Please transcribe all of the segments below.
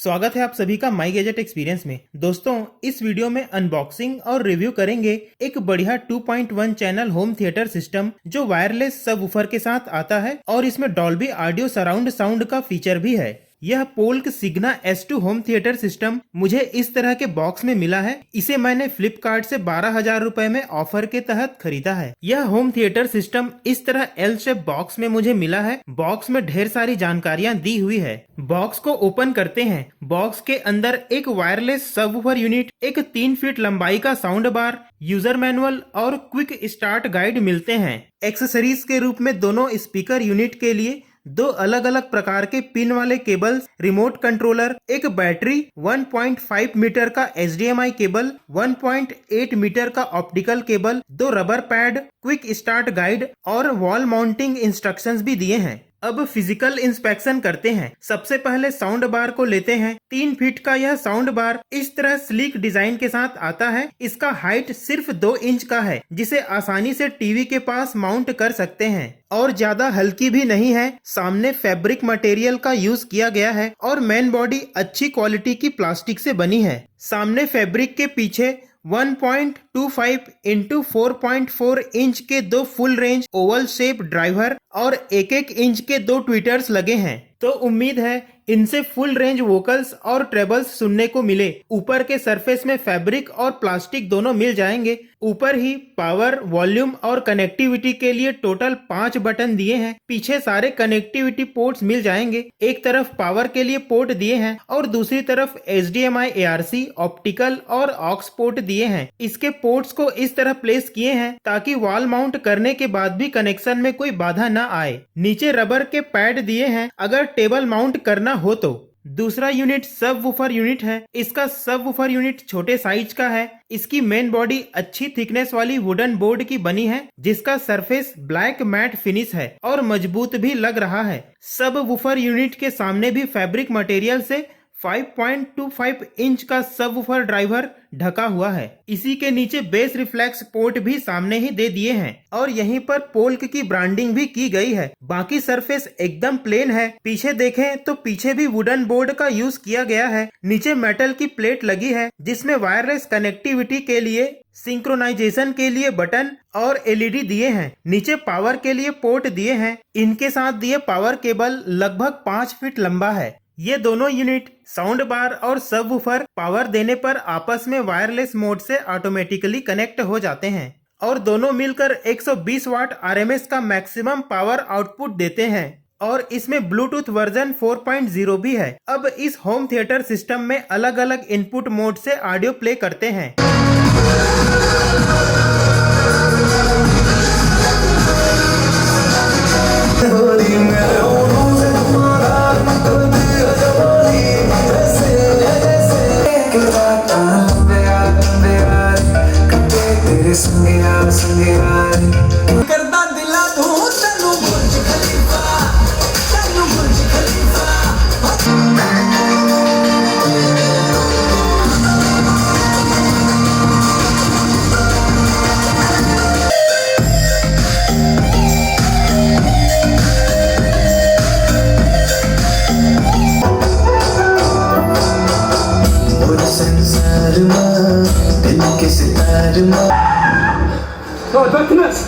स्वागत है आप सभी का माई गैजेट एक्सपीरियंस में। दोस्तों, इस वीडियो में अनबॉक्सिंग और रिव्यू करेंगे एक बढ़िया 2.1 चैनल होम थिएटर सिस्टम जो वायरलेस सबवूफर के साथ आता है और इसमें डॉल्बी ऑडियो सराउंड साउंड का फीचर भी है। यह पोल्क सिग्ना S2 होम थिएटर सिस्टम मुझे इस तरह के बॉक्स में मिला है। इसे मैंने फ्लिपकार्ट से 12,000 रुपए में ऑफर के तहत खरीदा है। यह होम थिएटर सिस्टम इस तरह L शेप बॉक्स में मुझे मिला है। बॉक्स में ढेर सारी जानकारियां दी हुई है। बॉक्स को ओपन करते हैं। बॉक्स के अंदर एक वायरलेस सबवूफर यूनिट, एक 3 फीट लंबाई का साउंड बार, यूजर मैनुअल और क्विक स्टार्ट गाइड मिलते हैं। एक्सेसरीज के रूप में दोनों स्पीकर यूनिट के लिए 2 अलग अलग प्रकार के पिन वाले केबल्स, रिमोट कंट्रोलर, एक बैटरी, 1.5 मीटर का HDMI केबल, 1.8 मीटर का optical cable, 2 rubber pad, quick start guide और वॉल माउंटिंग इंस्ट्रक्शंस भी दिए हैं। अब फिजिकल इंस्पेक्शन करते हैं। सबसे पहले साउंड बार को लेते हैं। 3 फीट का यह साउंड बार इस तरह स्लीक डिजाइन के साथ आता है। इसका हाइट सिर्फ 2 इंच का है, जिसे आसानी से टीवी के पास माउंट कर सकते हैं और ज्यादा हल्की भी नहीं है। सामने फैब्रिक मटेरियल का यूज किया गया है और मेन बॉडी अच्छी क्वालिटी की प्लास्टिक से बनी है। सामने फैब्रिक के पीछे 1.25 इंटू 4.4 इंच के 2 full range Oval shape driver और 1-1 इंच के 2 ट्विटर्स लगे हैं। तो उम्मीद है इनसे फुल रेंज वोकल्स और ट्रेबल्स सुनने को मिले। ऊपर के सरफेस में फैब्रिक और प्लास्टिक दोनों मिल जाएंगे। ऊपर ही पावर, वॉल्यूम और कनेक्टिविटी के लिए टोटल 5 बटन दिए हैं। पीछे सारे कनेक्टिविटी पोर्ट्स मिल जाएंगे। एक तरफ पावर के लिए पोर्ट दिए हैं और दूसरी तरफ HDMI, ARC, ऑप्टिकल और ऑक्स पोर्ट दिए हैं। इसके पोर्ट्स को इस तरह प्लेस किए हैं ताकि वॉल माउंट करने के बाद भी कनेक्शन में कोई बाधा न आए। नीचे रबर के पैड दिए हैं अगर टेबल माउंट करना हो तो। दूसरा यूनिट सबवूफर यूनिट है। इसका सबवूफर यूनिट छोटे साइज का है। इसकी मेन बॉडी अच्छी थिकनेस वाली वुडन बोर्ड की बनी है, जिसका सरफेस ब्लैक मैट फिनिश है और मजबूत भी लग रहा है। सबवूफर यूनिट के सामने भी फैब्रिक मटेरियल से 5.25 इंच का सबवूफर ड्राइवर ढका हुआ है। इसी के नीचे बेस रिफ्लेक्स पोर्ट भी सामने ही दे दिए हैं और यहीं पर पोल्क की ब्रांडिंग भी की गई है। बाकी सरफेस एकदम प्लेन है। पीछे देखें तो पीछे भी वुडन बोर्ड का यूज किया गया है। नीचे मेटल की प्लेट लगी है जिसमें वायरलेस कनेक्टिविटी के लिए, सिंक्रोनाइजेशन के लिए बटन और LED दिए हैं। नीचे पावर के लिए पोर्ट दिए हैं। इनके साथ दिए पावर केबल लगभग 5 फीट लंबा है। ये दोनों यूनिट साउंड बार और सबवूफर पावर देने पर आपस में वायरलेस मोड से ऑटोमेटिकली कनेक्ट हो जाते हैं और दोनों मिलकर 120 वाट RMS का मैक्सिमम पावर आउटपुट देते हैं और इसमें ब्लूटूथ वर्जन 4.0 भी है। अब इस होम थिएटर सिस्टम में अलग अलग इनपुट मोड से ऑडियो प्ले करते हैं। Oh, darkness!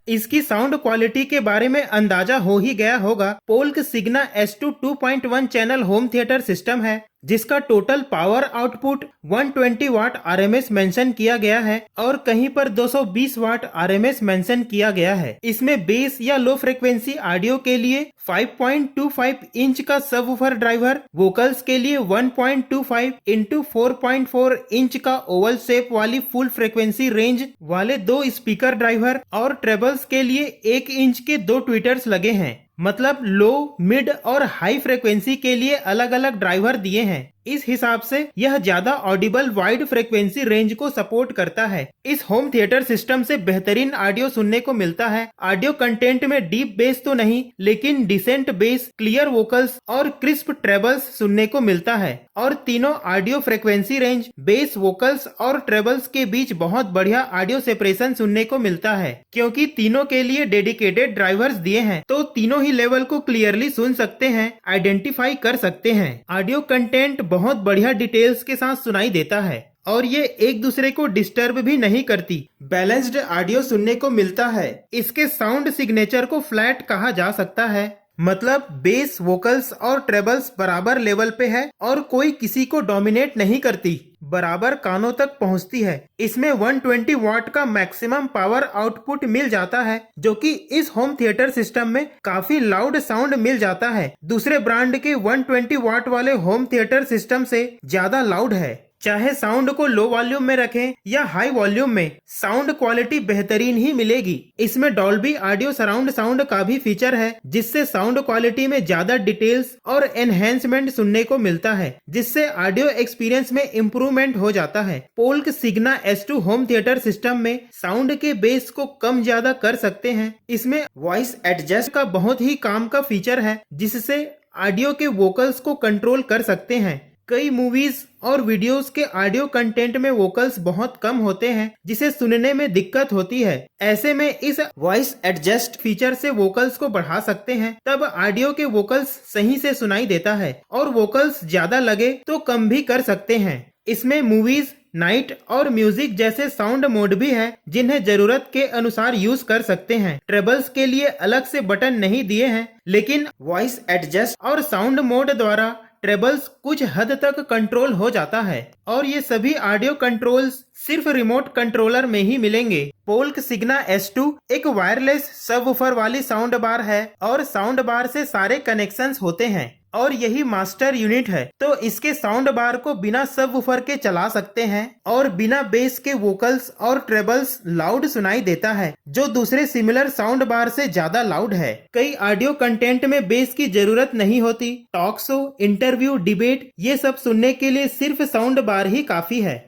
इसकी साउंड क्वालिटी के बारे में अंदाजा हो ही गया होगा। पोल्क सिग्ना S2 2.1 channel home theatre system है जिसका टोटल पावर आउटपुट 120 वाट RMS मेंशन किया गया है और कहीं पर 220 वाट RMS मेंशन किया गया है। इसमें बेस या लो फ्रिक्वेंसी ऑडियो के लिए 5.25 इंच का सबवूफर ड्राइवर, वोकल्स के लिए 1.25 इंटू 4.4 इंच का ओवल शेप वाली फुल फ्रिक्वेंसी रेंज वाले 2 स्पीकर ड्राइवर और ट्रेबल्स के लिए 1 इंच के 2 ट्विटर्स लगे हैं। मतलब लो, मिड और हाई फ्रिक्वेंसी के लिए अलग अलग ड्राइवर दिए हैं। इस हिसाब से यह ज्यादा ऑडिबल वाइड फ्रीक्वेंसी रेंज को सपोर्ट करता है। इस होम थिएटर सिस्टम से बेहतरीन ऑडियो सुनने को मिलता है। ऑडियो कंटेंट में डीप बेस तो नहीं, लेकिन डिसेंट बेस, क्लियर वोकल्स और क्रिस्प ट्रेबल्स सुनने को मिलता है। और तीनों audio frequency range, base, vocals और ट्रेबल्स के बीच बहुत बढ़िया ऑडियो सेपरेशन सुनने को मिलता है। क्योंकि तीनों के लिए डेडिकेटेड ड्राइवर्स दिए हैं, तो तीनों ही लेवल को क्लियरली सुन सकते हैं, आइडेंटिफाई कर सकते हैं। ऑडियो कंटेंट बहुत बढ़िया डिटेल्स के साथ सुनाई देता है और ये एक दूसरे को डिस्टर्ब भी नहीं करती। बैलेंस्ड ऑडियो सुनने को मिलता है। इसके साउंड सिग्नेचर को फ्लैट कहा जा सकता है, मतलब बेस, वोकल्स और ट्रेबल्स बराबर लेवल पे है और कोई किसी को डोमिनेट नहीं करती, बराबर कानों तक पहुंचती है। इसमें 120 वाट का मैक्सिमम पावर आउटपुट मिल जाता है, जो कि इस होम थिएटर सिस्टम में काफी लाउड साउंड मिल जाता है। दूसरे ब्रांड के 120 वाट वाले होम थिएटर सिस्टम से ज्यादा लाउड है। चाहे साउंड को लो वॉल्यूम में रखें या हाई वॉल्यूम में, साउंड क्वालिटी बेहतरीन ही मिलेगी। इसमें डॉल्बी ऑडियो सराउंड साउंड का भी फीचर है, जिससे साउंड क्वालिटी में ज्यादा डिटेल्स और एनहेंसमेंट सुनने को मिलता है, जिससे ऑडियो एक्सपीरियंस में इम्प्रूवमेंट हो जाता है। पोल्क सिग्ना S2 होम थिएटर सिस्टम में साउंड के बेस को कम ज्यादा कर सकते हैं। इसमें वॉइस एडजस्ट का बहुत ही काम का फीचर है, जिससे ऑडियो के वोकल्स को कंट्रोल कर सकते हैं। कई मूवीज और वीडियोस के ऑडियो कंटेंट में वोकल्स बहुत कम होते हैं, जिसे सुनने में दिक्कत होती है। ऐसे में इस वॉइस एडजस्ट फीचर से वोकल्स को बढ़ा सकते हैं, तब ऑडियो के वोकल्स सही से सुनाई देता है, और वोकल्स ज्यादा लगे तो कम भी कर सकते हैं। इसमें मूवीज, नाइट और म्यूजिक जैसे साउंड मोड भी है, जिन्हें जरूरत के अनुसार यूज कर सकते हैं। ट्रेबल्स के लिए अलग से बटन नहीं दिए हैं, लेकिन वॉइस एडजस्ट और साउंड मोड द्वारा ट्रेबल्स कुछ हद तक कंट्रोल हो जाता है। और ये सभी ऑडियो कंट्रोल्स सिर्फ रिमोट कंट्रोलर में ही मिलेंगे। पोल्क सिग्ना S2 एक वायरलेस सबवूफर वाली साउंड बार है और साउंड बार से सारे कनेक्शंस होते हैं और यही मास्टर यूनिट है। तो इसके साउंड बार को बिना सबवूफर के चला सकते हैं और बिना बेस के वोकल्स और ट्रेबल्स लाउड सुनाई देता है, जो दूसरे सिमिलर साउंड बार से ज्यादा लाउड है। कई ऑडियो कंटेंट में बेस की जरूरत नहीं होती। टॉक शो, इंटरव्यू, डिबेट, ये सब सुनने के लिए सिर्फ साउंड बार ही काफी है।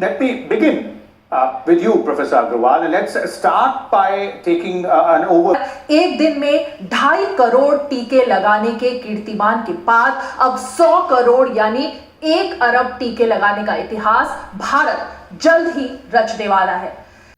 Let me begin with you, Professor Agarwal, and let's start by taking an over. एक दिन में 2.5 करोड़ टीके लगाने के कीर्तिमान के बाद अब 100 करोड़ यानी 1 अरब टीके लगाने का इतिहास भारत जल्द ही रचने वाला है।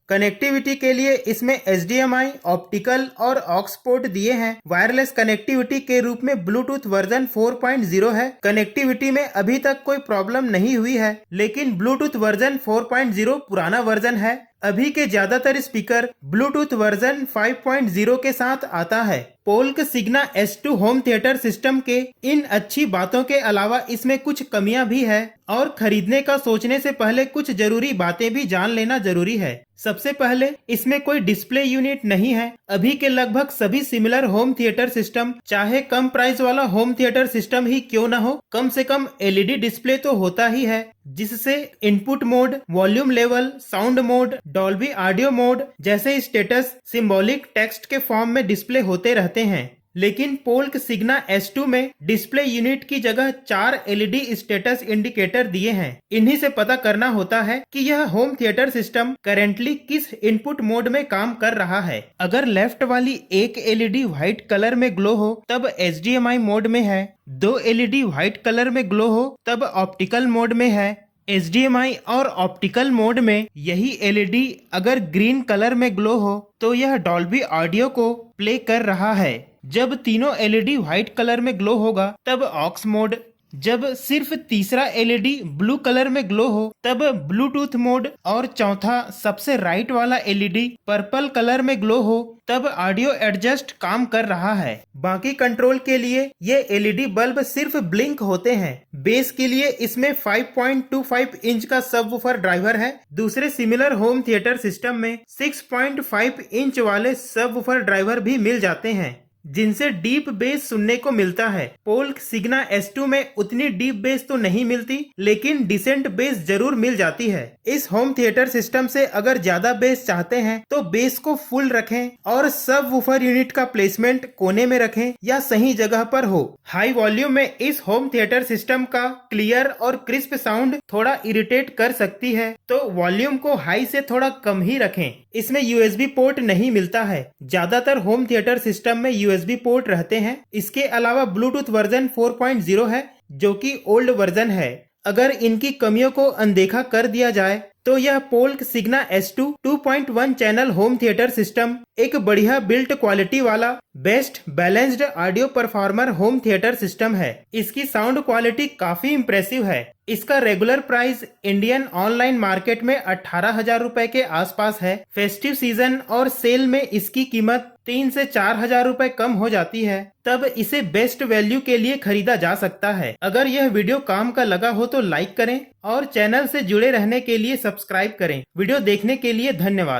कनेक्टिविटी के लिए इसमें HDMI, ऑप्टिकल और ऑक्स पोर्ट दिए हैं। वायरलेस कनेक्टिविटी के रूप में ब्लूटूथ वर्जन 4.0 है। कनेक्टिविटी में अभी तक कोई प्रॉब्लम नहीं हुई है, लेकिन ब्लूटूथ वर्जन 4.0 पुराना वर्जन है। अभी के ज्यादातर स्पीकर ब्लूटूथ वर्जन 5.0 के साथ आता है। पोल्क सिग्ना S2 होम थिएटर सिस्टम के इन अच्छी बातों के अलावा इसमें कुछ कमियां भी है और खरीदने का सोचने से पहले कुछ जरूरी बातें भी जान लेना जरूरी है। सबसे पहले इसमें कोई डिस्प्ले यूनिट नहीं है। अभी के लगभग सभी सिमिलर होम थिएटर सिस्टम, चाहे कम प्राइस वाला होम थिएटर सिस्टम ही क्यों न हो, कम से कम LED डिस्प्ले तो होता ही है, जिससे input mode, volume level, sound mode, Dolby audio mode जैसे स्टेटस सिंबॉलिक टेक्स्ट के फॉर्म में डिस्प्ले होते रहते हैं। लेकिन पोल्क सिग्ना S2 में डिस्प्ले यूनिट की जगह 4 LED स्टेटस इंडिकेटर दिए हैं। इन्हीं से पता करना होता है कि यह होम थिएटर सिस्टम करेंटली किस इनपुट मोड में काम कर रहा है। अगर लेफ्ट वाली एक LED व्हाइट कलर में ग्लो हो तब HDMI मोड में है, 2 LED व्हाइट कलर में ग्लो हो तब ऑप्टिकल मोड में है। HDMI और ऑप्टिकल मोड में यही LED अगर ग्रीन कलर में ग्लो हो तो यह डॉल्बी ऑडियो को प्ले कर रहा है। जब तीनों LED व्हाइट कलर में ग्लो होगा तब ऑक्स मोड, जब सिर्फ तीसरा LED ब्लू कलर में ग्लो हो तब ब्लूटूथ मोड, और चौथा सबसे राइट वाला LED पर्पल कलर में ग्लो हो तब ऑडियो एडजस्ट काम कर रहा है। बाकी कंट्रोल के लिए ये LED बल्ब सिर्फ ब्लिंक होते हैं। बेस के लिए इसमें 5.25 इंच का सबवूफर ड्राइवर है। दूसरे सिमिलर होम थिएटर सिस्टम में 6.5 इंच वाले सबवूफर ड्राइवर भी मिल जाते हैं। जिनसे डीप बेस सुनने को मिलता है। पोल्क सिग्ना S2 में उतनी डीप बेस तो नहीं मिलती, लेकिन डिसेंट बेस जरूर मिल जाती है। इस होम थिएटर सिस्टम से अगर ज्यादा बेस चाहते हैं तो बेस को फुल रखें और सब वूफर यूनिट का प्लेसमेंट कोने में रखें या सही जगह पर हो। हाई वॉल्यूम में इस होम थिएटर सिस्टम का क्लियर और क्रिस्प साउंड थोड़ा इरिटेट कर सकती है, तो वॉल्यूम को हाई से थोड़ा कम ही रखें। इसमें USB पोर्ट नहीं मिलता है। ज्यादातर होम थिएटर सिस्टम में USB पोर्ट रहते हैं। इसके अलावा ब्लूटूथ वर्जन 4.0 है, जो कि ओल्ड वर्जन है। अगर इनकी कमियों को अनदेखा कर दिया जाए तो यह पोल्क सिग्ना S2 2.1 channel home theatre system एक बढ़िया बिल्ट क्वालिटी वाला best balanced audio performer home theatre system है। इसकी साउंड क्वालिटी काफी इम्प्रेसिव है। इसका regular price Indian online market में 18,000 रुपए के आसपास है। फेस्टिव सीजन और सेल में इसकी कीमत 3 से 4,000 रुपए कम हो जाती है, तब इसे बेस्ट वैल्यू के लिए खरीदा जा सकता है। अगर यह वीडियो काम का लगा हो तो लाइक करें और चैनल से जुड़े रहने के लिए सब्सक्राइब करें। वीडियो देखने के लिए धन्यवाद।